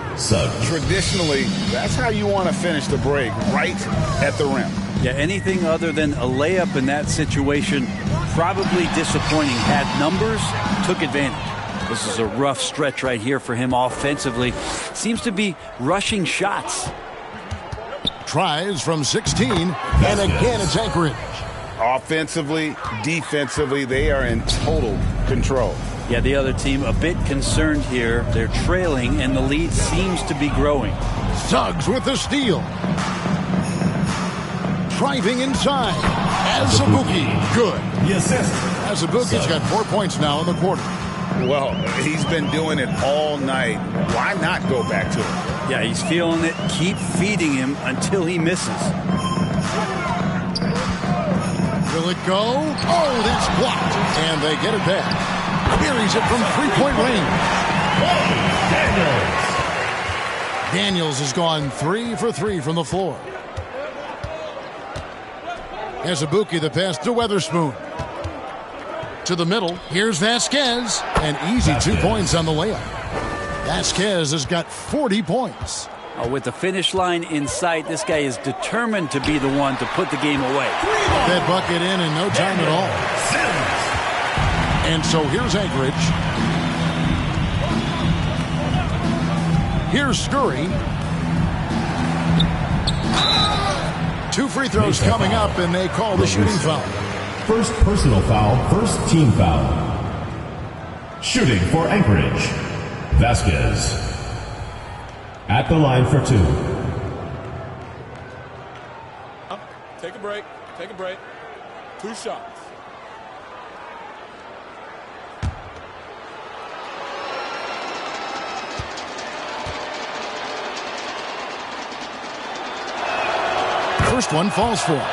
Traditionally, that's how you want to finish the break, right at the rim. Yeah, anything other than a layup in that situation, probably disappointing. Had numbers, took advantage. This is a rough stretch right here for him offensively. Seems to be rushing shots. Tries from 16, and again it's Anchorage. Offensively, defensively, they are in total control. Yeah, the other team a bit concerned here. They're trailing, and the lead seems to be growing. Suggs with the steal. Driving inside. Azubuike, good. Azubuike's got 4 points now in the quarter. Well, he's been doing it all night. Why not go back to it? Yeah, he's feeling it. Keep feeding him until he misses. Will it go? Oh, that's blocked. And they get it back. Carries it from three-point range. Daniels has gone 3 for 3 from the floor. Azubuike, the pass to Weatherspoon. To the middle. Here's Vasquez. An easy 2 points on the layup. Vasquez has got 40 points. Oh, with the finish line in sight, this guy is determined to be the one to put the game away. That bucket in no time at all. And so here's Anchorage. Here's Scurry. 2 free throws coming up, and they call the shooting foul. First personal foul, first team foul. Shooting for Anchorage, Vasquez. At the line for 2. Take a break. Take a break. 2 shots. First one falls for.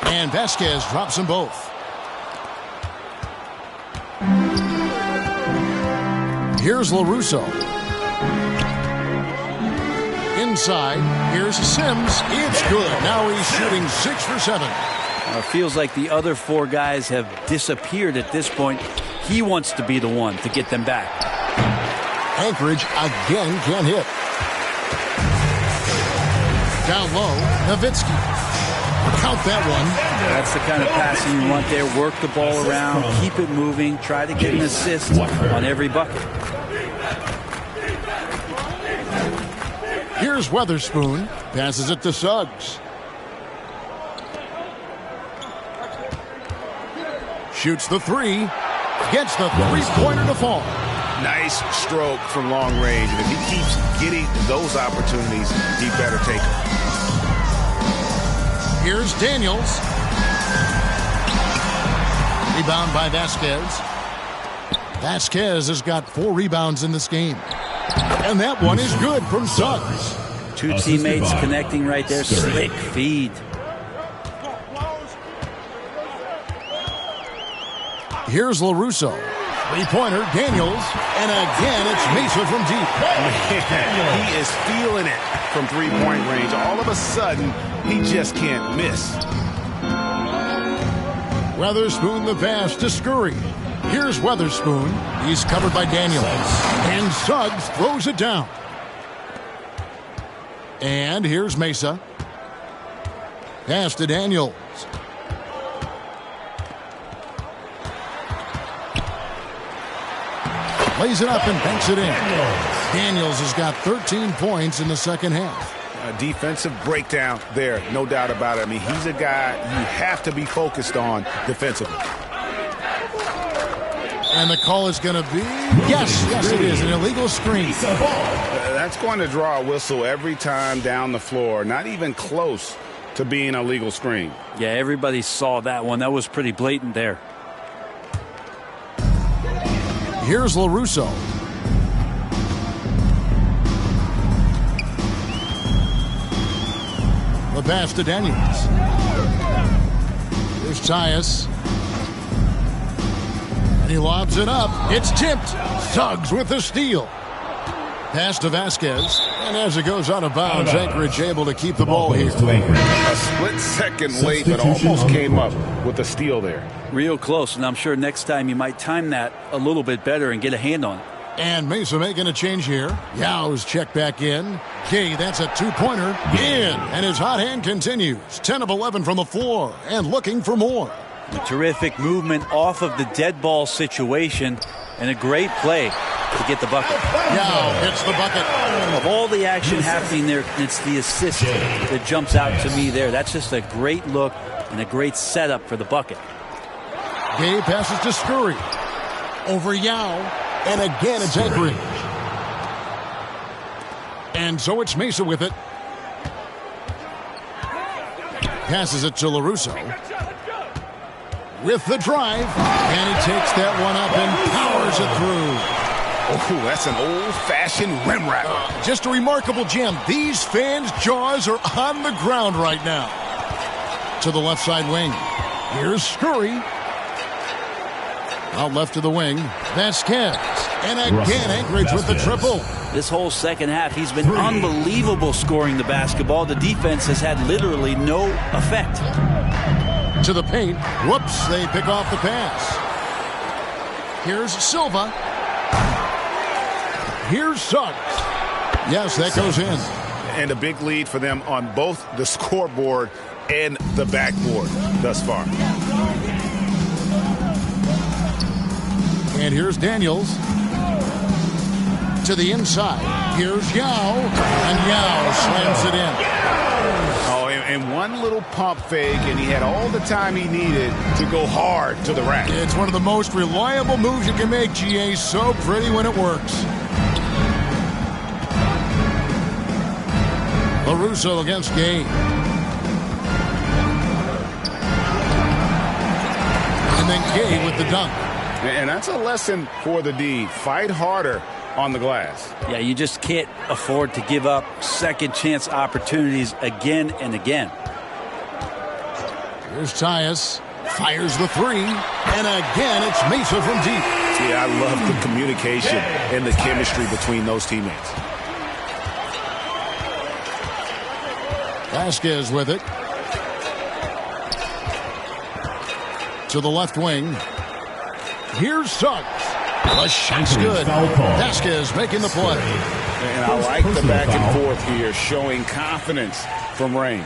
And Vasquez drops them both. Here's LaRusso. Inside, here's Sims. It's good. Now he's shooting 6 for 7. Feels like the other 4 guys have disappeared at this point. He wants to be the one to get them back. Anchorage again can't hit. Down low, Nowitzki. Count that one. That's the kind of passing you want there. Work the ball around, keep it moving, try to get an assist on every bucket. Here's Weatherspoon. Passes it to Suggs. Shoots the 3. Gets the 3-pointer to fall. Nice stroke from long range. And if he keeps getting those opportunities, he better take them. Here's Daniels. Rebound by Vasquez. Vasquez has got 4 rebounds in this game. And that one is good from Suggs. 2 teammates connecting right there. Slick feed. Here's LaRusso. 3-pointer, Daniels. And again, it's Mesa from deep. Man, he is feeling it from 3-point range. All of a sudden, he just can't miss. Weatherspoon the pass to Scurry. Here's Weatherspoon. He's covered by Daniels. And Suggs throws it down. And here's Mesa. Pass to Daniels. Lays it up and banks it in. Daniels has got 13 points in the second half. A defensive breakdown there, no doubt about it. I mean, he's a guy you have to be focused on defensively. And the call is going to be, yes, it is, an illegal screen. That's going to draw a whistle every time down the floor. Not even close to being an illegal screen. Yeah, everybody saw that one. That was pretty blatant there. Here's LaRusso. The pass to Daniels. Here's Tyus. And he lobs it up. It's tipped. Suggs with the steal. Pass to Vasquez. And as it goes out of bounds, Anchorage able to keep the ball here. A split second late, but almost came up with a steal there. Real close, and I'm sure next time you might time that a little bit better and get a hand on it. And Mesa making a change here. Yau's checked back in. Gay, that's a 2-pointer. In. And his hot hand continues. 10 of 11 from the floor and looking for more. A terrific movement off of the dead ball situation and a great play to get the bucket. Yao hits the bucket. Of all the action happening there, it's the assist that jumps out to me there. That's just a great look and a great setup for the bucket. Gay passes to Scurry. Over Yao. And again, it's Anchorage. And so it's Mesa with it. Passes it to LaRusso. With the drive. And he takes that one up and powers it through. Oh, that's an old-fashioned rim wrap. Just a remarkable gem. These fans' jaws are on the ground right now. To the left side wing. Here's Scurry. Out left to the wing. Vasquez. And again, Anchorage with the triple. This whole second half, he's been unbelievable scoring the basketball. The defense has had literally no effect. To the paint. Whoops, they pick off the pass. Here's Silva. Here's Suggs. Yes, that goes in. And a big lead for them on both the scoreboard and the backboard thus far. And here's Daniels. To the inside. Here's Yao. And Yao slams it in. Oh, And one little pump fake, and he had all the time he needed to go hard to the rack. It's one of the most reliable moves you can make, GA. So pretty when it works. LaRusso against Gay. And then Gay with the dunk. And that's a lesson for the D. Fight harder on the glass. Yeah, you just can't afford to give up second chance opportunities again and again. Here's Tyus. Fires the three. And again, it's Mesa from deep. See, I love the communication and the chemistry between those teammates. Vasquez with it. To the left wing. Here's Suggs. The shot's good. Vasquez making the play. And I like the back and forth here, showing confidence from range.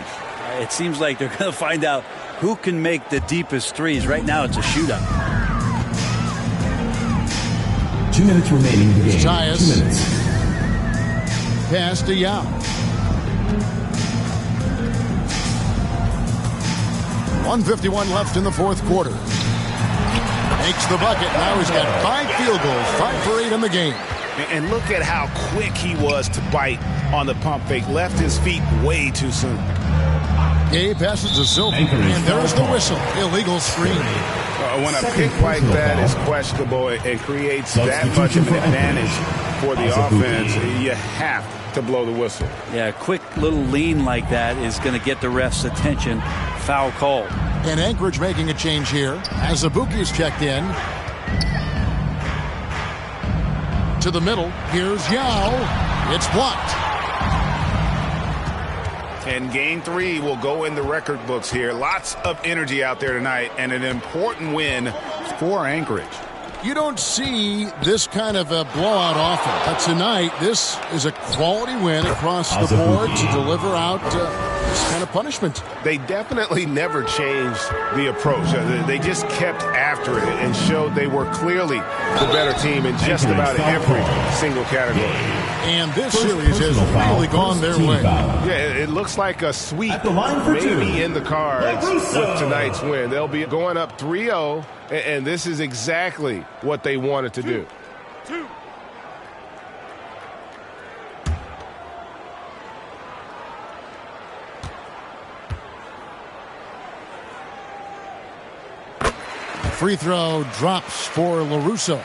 It seems like they're going to find out who can make the deepest threes. Right now, it's a shootout. 2 minutes remaining in the game. Tyus. 2 minutes. Pass to Yao. 1:51 left in the fourth quarter. Makes the bucket. Now he's got 5 field goals, 5 for 8 in the game. And look at how quick he was to bite on the pump fake. Left his feet way too soon. Gay passes to Silva, and there's the whistle. Illegal screen. When a pick like that is questionable and creates that much of an advantage for the offense, you have to blow the whistle. Yeah, a quick little lean like that is going to get the ref's attention. Foul call. And Anchorage making a change here as Abuki's checked in. To the middle. Here's Yao. It's blocked. And game 3 will go in the record books here. Lots of energy out there tonight and an important win for Anchorage. You don't see this kind of a blowout often. But tonight, this is a quality win across the board to deliver out this kind of punishment. They definitely never changed the approach. They just kept after it and showed they were clearly the better team in just about every single category. And this series has really gone their way. Yeah, it looks like a sweep maybe in the cards with tonight's win. They'll be going up 3-0, and this is exactly what they wanted to do. Free throw drops for LaRusso.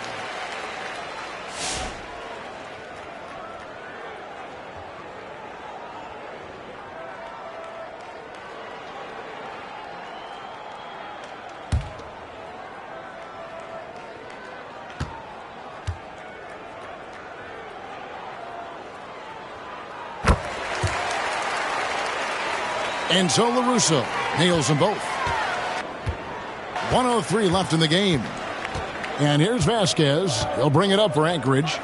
And so LaRusso nails them both. 1:03 left in the game. And here's Vasquez. He'll bring it up for Anchorage.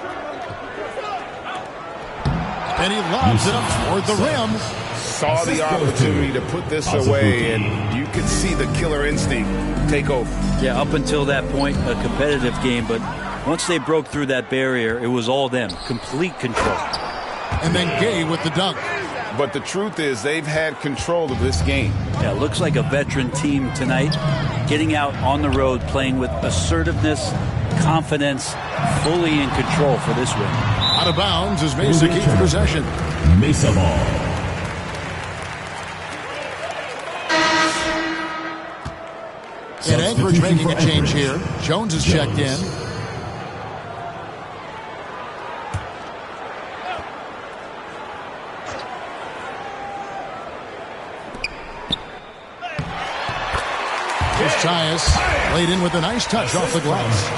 And he lobs it up toward the rim. Saw the opportunity to put this away, and you could see the killer instinct take over. Yeah, up until that point, a competitive game, but once they broke through that barrier, it was all them. Complete control. And then Gay with the dunk. But the truth is they've had control of this game. Yeah, looks like a veteran team tonight, getting out on the road, playing with assertiveness, confidence, fully in control for this win. Out of bounds as Mesa keeps possession. Mesa ball. And Anchorage making a change here. Jones is checked in. Tyus laid in with a nice touch off the glass.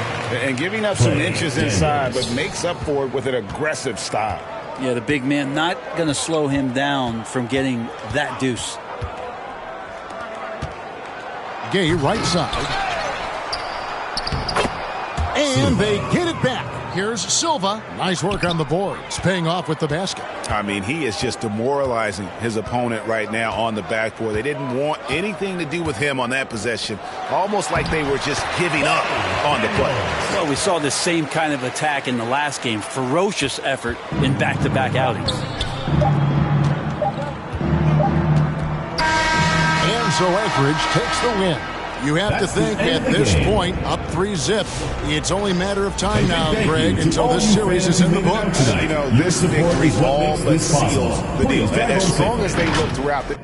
And giving up some inches inside, but makes up for it with an aggressive style. Yeah, the big man not going to slow him down from getting that deuce. Gay right side. And they get it back. Here's Silva. Nice work on the boards, paying off with the basket. I mean, he is just demoralizing his opponent right now on the backboard. They didn't want anything to do with him on that possession. Almost like they were just giving up on the play. Well, we saw this same kind of attack in the last game. Ferocious effort in back-to-back outings. so Anchorage takes the win. You have to think at this point, up 3-0, it's only a matter of time now, Greg, until this series is in the books. You know, this victory all but seals the deal. As strong as they look throughout the